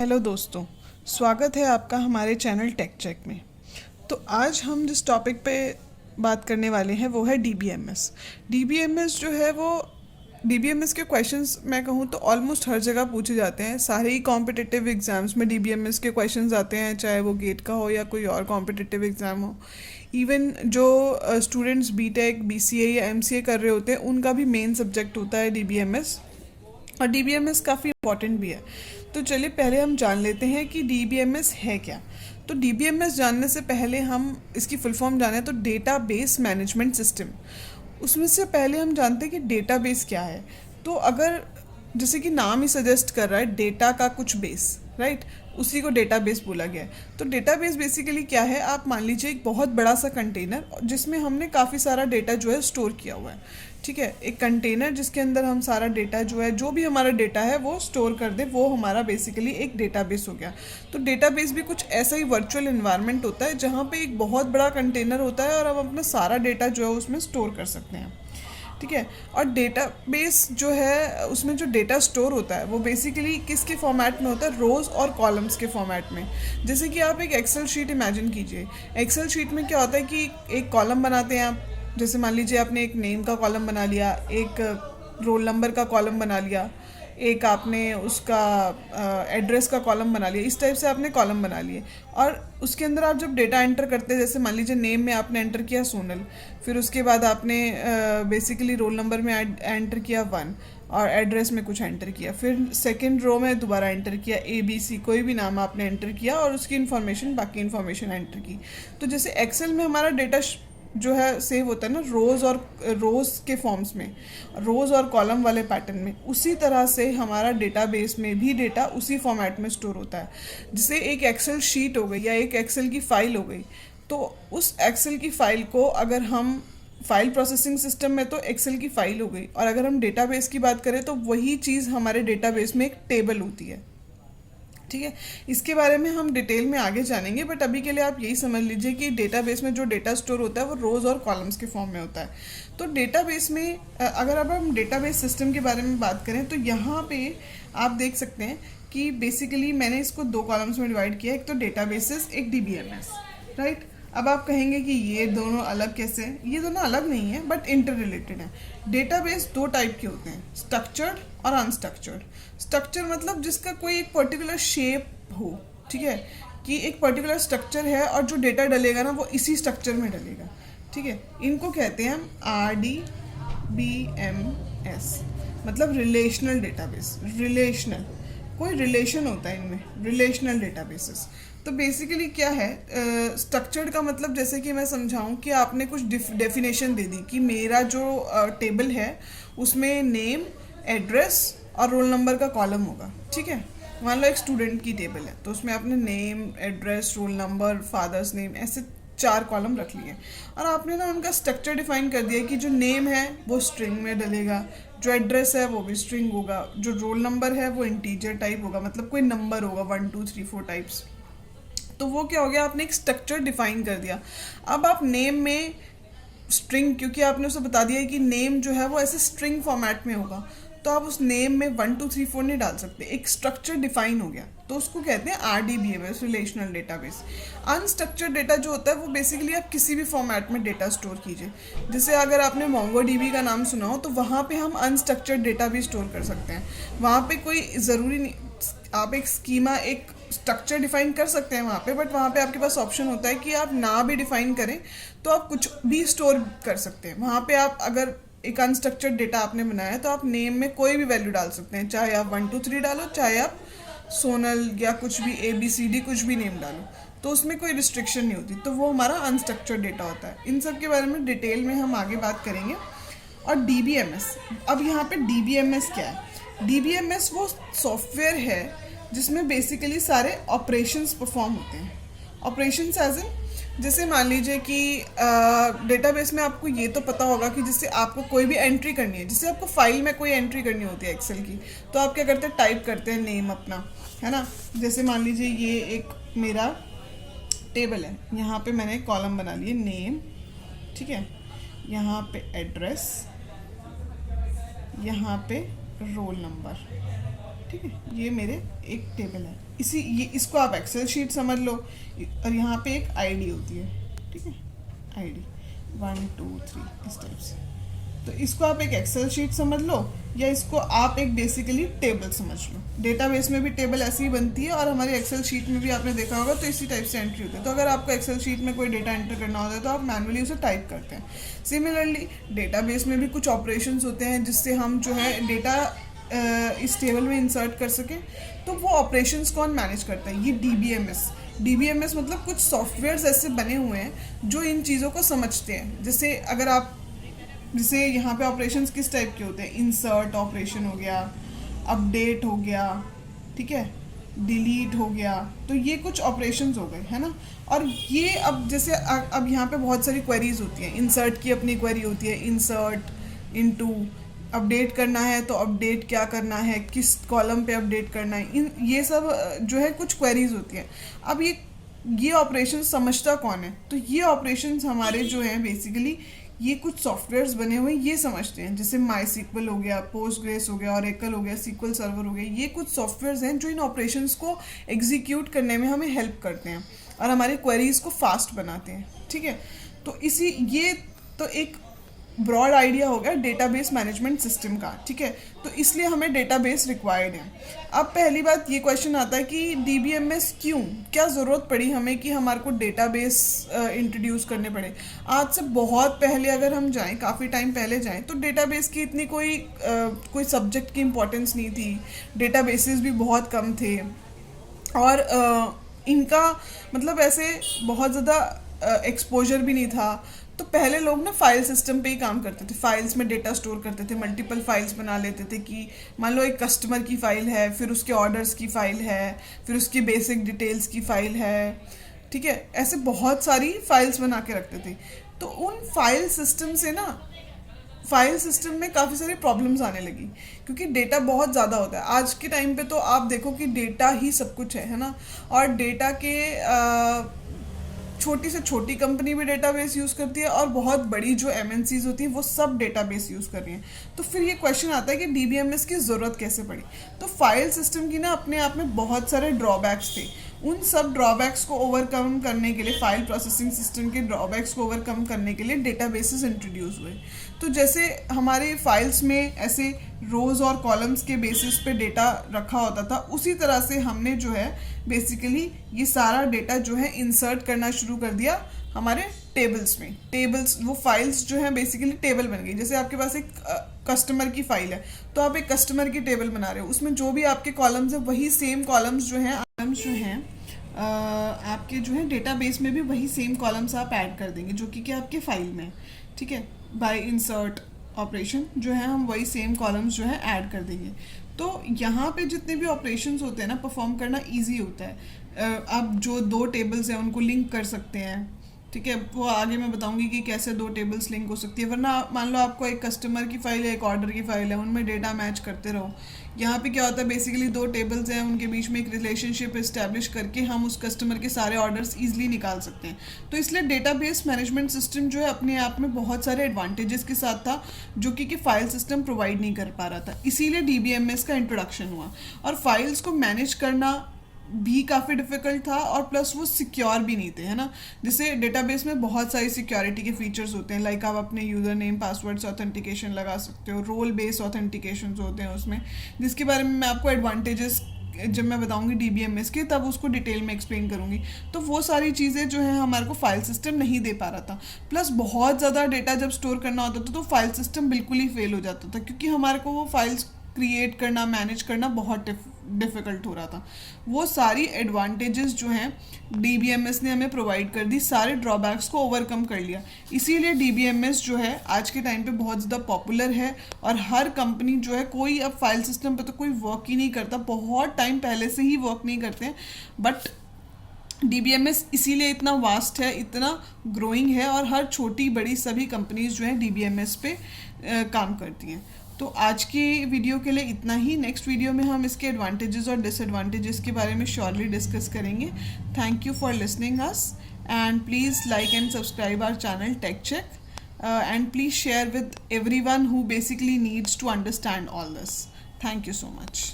Hello दोस्तों, स्वागत है आपका हमारे चैनल टेक चेक में। तो आज हम जिस टॉपिक पे बात करने वाले हैं वो है डीबीएमएस। डीबीएमएस जो है वो डीबीएमएस के क्वेश्चंस मैं कहूँ तो ऑलमोस्ट हर जगह पूछे जाते हैं। सारे ही कॉम्पिटिटिव एग्जाम्स में डीबीएमएस के क्वेश्चंस आते हैं, चाहे वो गेट का हो या कोई और कॉम्पिटिटिव एग्ज़ाम हो। इवन जो स्टूडेंट्स बीटेक बीसीए या एमसीए कर रहे होते हैं उनका भी मेन सब्जेक्ट होता है डीबीएमएस, और डीबीएमएस काफ़ी इम्पॉर्टेंट भी है। तो चलिए पहले हम जान लेते हैं कि डीबीएमएस है क्या। तो डीबीएमएस जानने से पहले हम इसकी फुल फॉर्म जाने तो डेटाबेस मैनेजमेंट सिस्टम। उसमें से पहले हम जानते हैं कि डेटाबेस क्या है। तो अगर जैसे कि नाम ही सजेस्ट कर रहा है, डेटा का कुछ बेस, राइट, उसी को डेटाबेस बोला गया है। तो डेटाबेस बेसिकली क्या है, आप मान लीजिए एक बहुत बड़ा सा कंटेनर जिसमें हमने काफ़ी सारा डेटा जो है स्टोर किया हुआ है। ठीक है, एक कंटेनर जिसके अंदर हम सारा डेटा जो है, जो भी हमारा डेटा है वो स्टोर कर दे, वो हमारा बेसिकली एक डेटाबेस हो गया। तो डेटाबेस भी कुछ ऐसा ही वर्चुअल इन्वायरमेंट होता है जहाँ पे एक बहुत बड़ा कंटेनर होता है और हम अपना सारा डेटा जो है उसमें स्टोर कर सकते हैं। ठीक है, और डेटाबेस जो है उसमें जो डेटा स्टोर होता है वो बेसिकली किसके फॉर्मेट में होता है, रोज़ और कॉलम्स के फॉर्मेट में। जैसे कि आप एक एक्सेल शीट इमेजिन कीजिए। एक्सेल शीट में क्या होता है कि एक कॉलम बनाते हैं आप। जैसे मान लीजिए आपने एक नेम का कॉलम बना लिया, एक रोल नंबर का कॉलम बना लिया, एक आपने उसका एड्रेस का कॉलम बना लिया। इस टाइप से आपने कॉलम बना लिए, और उसके अंदर आप जब डेटा एंटर करते हैं, जैसे मान लीजिए नेम में आपने एंटर किया सोनल, फिर उसके बाद आपने बेसिकली रोल नंबर में एंटर किया 1 और एड्रेस में कुछ एंटर किया, फिर सेकंड रो में दोबारा एंटर किया ABC, कोई भी नाम आपने एंटर किया और उसकी इन्फॉर्मेशन, बाकी इन्फॉर्मेशन एंटर की। तो जैसे एक्सेल में हमारा डेटा जो है सेव होता है ना रोज़ के फॉर्म्स में, रोज़ और कॉलम वाले पैटर्न में, उसी तरह से हमारा डेटाबेस में भी डेटा उसी फॉर्मेट में स्टोर होता है। जैसे एक एक्सेल शीट हो गई या एक एक्सेल की फ़ाइल हो गई, तो उस एक्सेल की फ़ाइल को अगर हम फाइल प्रोसेसिंग सिस्टम में तो एक्सेल की फ़ाइल हो गई, और अगर हम डेटाबेस की बात करें तो वही चीज़ हमारे डेटाबेस में एक टेबल होती है। ठीक है, इसके बारे में हम डिटेल में आगे जानेंगे, बट अभी के लिए आप यही समझ लीजिए कि डेटाबेस में जो डेटा स्टोर होता है वो रोज़ और कॉलम्स के फॉर्म में होता है। तो डेटाबेस में अगर अब हम डेटाबेस सिस्टम के बारे में बात करें तो यहाँ पे आप देख सकते हैं कि बेसिकली मैंने इसको 2 कॉलम्स में डिवाइड किया, एक तो डेटाबेसेस, एक डीबीएमएस, राइट। अब आप कहेंगे कि ये दोनों अलग कैसे? ये दोनों अलग नहीं है बट इंटर रिलेटेड है। डेटाबेस 2 टाइप के होते हैं, स्ट्रक्चर्ड और अनस्ट्रक्चर्ड। स्ट्रक्चर मतलब जिसका कोई एक पर्टिकुलर शेप हो, ठीक है, कि एक पर्टिकुलर स्ट्रक्चर है और जो डेटा डलेगा ना वो इसी स्ट्रक्चर में डलेगा। ठीक है, इनको कहते हैं हम RDBMS, मतलब रिलेशनल डेटाबेस। रिलेशनल, कोई रिलेशन होता है इनमें, रिलेशनल डेटाबेसेस। तो बेसिकली क्या है, स्ट्रक्चर्ड का मतलब जैसे कि मैं समझाऊं कि आपने कुछ डेफिनेशन दे दी कि मेरा जो टेबल है उसमें नेम, एड्रेस और रोल नंबर का कॉलम होगा। ठीक है, मान लो एक स्टूडेंट की टेबल है तो उसमें आपने name, address, roll number, father's name, ऐसे 4 कॉलम रख लिए, और आपने ना उनका स्ट्रक्चर डिफाइन कर दिया कि जो नेम है वो स्ट्रिंग में डलेगा, जो एड्रेस है वो भी स्ट्रिंग होगा, जो रोल नंबर है वो इंटीजर टाइप होगा, मतलब कोई नंबर होगा 1 2 3 4 टाइप्स। तो वो क्या हो गया, आपने एक स्ट्रक्चर डिफाइन कर दिया। अब आप नेम में स्ट्रिंग, क्योंकि आपने उसे बता दिया है कि नेम जो है वो ऐसे स्ट्रिंग फॉर्मेट में होगा, तो आप उस नेम में 1 2 3 4 नहीं डाल सकते, एक स्ट्रक्चर डिफाइन हो गया, तो उसको कहते हैं RDBMS, relational database. Unstructured data जो होता है वो बेसिकली आप किसी भी फॉर्मेट में डेटा स्टोर कीजिए। जैसे अगर आपने MongoDB का नाम सुना हो तो वहाँ पे हम अनस्ट्रक्चर्ड डेटा भी स्टोर कर सकते हैं। वहाँ पे कोई ज़रूरी नहीं, आप एक स्कीमा, एक स्ट्रक्चर डिफाइन कर सकते हैं वहाँ पे, बट वहाँ पे आपके पास ऑप्शन होता है कि आप ना भी डिफाइन करें तो आप कुछ भी स्टोर कर सकते हैं। वहाँ पे आप अगर एक अनस्ट्रक्चर्ड डेटा आपने बनाया है तो आप नेम में कोई भी वैल्यू डाल सकते हैं, चाहे आप 1 2 3 डालो, चाहे आप सोनल या कुछ भी ABCD कुछ भी नेम डालो, तो उसमें कोई रिस्ट्रिक्शन नहीं होती। तो वो हमारा अनस्ट्रक्चर्ड डेटा होता है। इन सब के बारे में डिटेल में हम आगे बात करेंगे। और DBMS, अब यहाँ पे DBMS क्या है? DBMS वो सॉफ्टवेयर है जिसमें बेसिकली सारे ऑपरेशंस परफॉर्म होते हैं। ऑपरेशंस एज इन, जैसे मान लीजिए कि डेटाबेस में आपको ये तो पता होगा कि जिससे आपको कोई भी एंट्री करनी है, जिससे आपको फाइल में कोई एंट्री करनी होती है एक्सेल की, तो आप क्या करते हैं, टाइप करते हैं नेम अपना, है ना। जैसे मान लीजिए ये एक मेरा टेबल है, यहाँ पे मैंने एक कॉलम बना लिए नेम, ठीक है, यहाँ पे एड्रेस, यहाँ पे रोल नंबर, ठीक है, ये मेरे एक टेबल है। इसी ये इसको आप एक्सेल शीट समझ लो, और यहाँ पे एक आईडी होती है, ठीक है, आईडी 1 2 3 इस टाइप से। तो इसको आप एक एक्सेल शीट समझ लो, या इसको आप एक बेसिकली टेबल समझ लो। डेटाबेस में भी टेबल ऐसी ही बनती है, और हमारी एक्सेल शीट में भी आपने देखा होगा तो इसी टाइप से एंट्री होती है। तो अगर आपको एक्सेल शीट में कोई डेटा एंटर करना होता है तो आप मैनुअली उसे टाइप करते हैं। सिमिलरली डेटाबेस में भी कुछ ऑपरेशंस होते हैं जिससे हम जो है डेटा इस टेबल में इंसर्ट कर सकें। तो वो ऑपरेशंस कौन मैनेज करता है? ये डीबीएमएस मतलब कुछ सॉफ्टवेयर्स ऐसे बने हुए हैं जो इन चीज़ों को समझते हैं। जैसे यहाँ पे ऑपरेशंस किस टाइप के होते हैं? इंसर्ट ऑपरेशन हो गया, अपडेट हो गया, ठीक है, डिलीट हो गया। तो ये कुछ ऑपरेशंस हो गए, है ना। और ये अब जैसे अब यहाँ पे बहुत सारी क्वेरीज होती हैं। इंसर्ट की अपनी क्वेरी होती है, इंसर्ट इनटू। अपडेट करना है तो अपडेट क्या करना है, किस कॉलम पे अपडेट करना है, ये सब जो है कुछ क्वेरीज होती हैं। अब ये ऑपरेशन समझता कौन है? तो ये ऑपरेशंस हमारे जो हैं बेसिकली ये कुछ सॉफ्टवेयर्स बने हुए ये समझते हैं। जैसे माई सीक्वल हो गया, पोस्टग्रेस हो गया, ऑरेकल हो गया, सीक्वल सर्वर हो गया। ये कुछ सॉफ्टवेयर्स हैं जो इन ऑपरेशंस को एग्जीक्यूट करने में हमें हेल्प करते हैं और हमारी क्वेरीज को फास्ट बनाते हैं, ठीक है। तो ये तो एक ब्रॉड आइडिया हो गया डेटाबेस मैनेजमेंट सिस्टम का, ठीक है। तो इसलिए हमें डेटाबेस रिक्वायर्ड है। अब पहली बात ये क्वेश्चन आता है कि डीबीएमएस क्यों, क्या ज़रूरत पड़ी हमें कि हमारे को डेटाबेस इंट्रोड्यूस करने पड़े। आज से बहुत पहले अगर हम जाएं, काफ़ी टाइम पहले जाएं, तो डेटाबेस की इतनी कोई सब्जेक्ट की इम्पोर्टेंस नहीं थी। डेटाबेसेस भी बहुत कम थे, और इनका मतलब ऐसे बहुत ज़्यादा एक्सपोजर भी नहीं था। तो पहले लोग ना फाइल सिस्टम पे ही काम करते थे, फाइल्स में डेटा स्टोर करते थे, मल्टीपल फाइल्स बना लेते थे कि मान लो एक कस्टमर की फ़ाइल है, फिर उसके ऑर्डर्स की फ़ाइल है, फिर उसकी बेसिक डिटेल्स की फ़ाइल है, ठीक है। ऐसे बहुत सारी फाइल्स बना के रखते थे। तो उन फाइल सिस्टम में काफ़ी सारी प्रॉब्लम्स आने लगी, क्योंकि डेटा बहुत ज़्यादा होता है। आज के टाइम पे तो आप देखो कि डेटा ही सब कुछ है ना। और डेटा के छोटी से छोटी कंपनी भी डेटाबेस यूज़ करती है, और बहुत बड़ी जो एमएनसीज होती हैं वो सब डेटाबेस यूज़ कर रही हैं। तो फिर ये क्वेश्चन आता है कि डीबीएमएस की ज़रूरत कैसे पड़ी। तो फाइल सिस्टम की ना अपने आप में बहुत सारे ड्रॉबैक्स थे। उन सब ड्रॉबैक्स को ओवरकम करने के लिए, फाइल प्रोसेसिंग सिस्टम के ड्रॉबैक्स को ओवरकम करने के लिए डेटाबेसेस इंट्रोड्यूस हुए। तो जैसे हमारे फाइल्स में ऐसे रोज़ और कॉलम्स के बेसिस पे डेटा रखा होता था, उसी तरह से हमने जो है बेसिकली ये सारा डेटा जो है इंसर्ट करना शुरू कर दिया हमारे टेबल्स में। टेबल्स, वो फाइल्स जो है बेसिकली टेबल बन गई। जैसे आपके पास एक कस्टमर की फाइल है, तो आप एक कस्टमर की टेबल बना रहे हो, उसमें जो भी आपके कॉलम्स है वही सेम कॉलम्स जो हैं आपके जो है डेटाबेस में भी वही सेम कॉलम्स आप ऐड कर देंगे जो कि आपके फाइल में, ठीक है। बाय इंसर्ट ऑपरेशन जो है हम वही सेम कॉलम्स जो है ऐड कर देंगे। तो यहाँ पे जितने भी ऑपरेशंस होते हैं ना, परफॉर्म करना इजी होता है। आप जो दो टेबल्स हैं उनको लिंक कर सकते हैं, ठीक है। वो आगे मैं बताऊंगी कि कैसे दो टेबल्स लिंक हो सकती है। वरना मान लो आपको एक कस्टमर की फाइल है, एक ऑर्डर की फाइल है, उनमें डेटा मैच करते रहो। यहाँ पे क्या होता है, बेसिकली दो टेबल्स हैं, उनके बीच में एक रिलेशनशिप इस्टेब्लिश करके हम उस कस्टमर के सारे ऑर्डर्स ईजिली निकाल सकते हैं। तो इसलिए डेटाबेस मैनेजमेंट सिस्टम जो है अपने आप में बहुत सारे एडवांटेजेस के साथ था, जो कि फाइल सिस्टम प्रोवाइड नहीं कर पा रहा था। इसीलिए डीबीएमएस का इंट्रोडक्शन हुआ। और फाइल्स को मैनेज करना भी काफ़ी डिफ़िकल्ट था, और प्लस वो सिक्योर भी नहीं थे, है ना। जैसे डेटाबेस में बहुत सारी सिक्योरिटी के फीचर्स होते हैं, लाइक आप अपने यूज़र नेम पासवर्ड से ऑथेंटिकेशन लगा सकते हो, रोल बेस्ड ऑथेंटिकेशन होते हैं उसमें, जिसके बारे में मैं आपको एडवांटेजेस जब मैं बताऊंगी डीबीएमएस के, तब उसको डिटेल में एक्सप्लेन करूंगी। तो वो सारी चीज़ें जो है हमारे को फाइल सिस्टम नहीं दे पा रहा था। प्लस बहुत ज़्यादा डेटा जब स्टोर करना होता था तो फाइल सिस्टम बिल्कुल ही फेल हो जाता था, क्योंकि हमारे को वो फाइल्स क्रिएट करना, मैनेज करना बहुत डिफ़िकल्ट हो रहा था। वो सारी एडवांटेजेस जो हैं डीबीएमएस ने हमें प्रोवाइड कर दी, सारे ड्रॉबैक्स को ओवरकम कर लिया। इसीलिए डीबीएमएस जो है आज के टाइम पे बहुत ज़्यादा पॉपुलर है, और हर कंपनी जो है, कोई अब फाइल सिस्टम पे तो कोई वर्क ही नहीं करता, बहुत टाइम पहले से ही वर्क नहीं करते हैं। बट डीबीएमएस इसीलिए इतना वास्ट है, इतना ग्रोइंग है, और हर छोटी बड़ी सभी कंपनीज जो हैं डीबीएमएस पे काम करती हैं। तो आज की वीडियो के लिए इतना ही। नेक्स्ट वीडियो में हम इसके एडवांटेजेस और डिसएडवांटेजेस के बारे में श्योरली डिस्कस करेंगे। Thank you for listening us, and please like and subscribe our channel tech check, and please share with everyone who basically needs to understand all this. Thank you so much.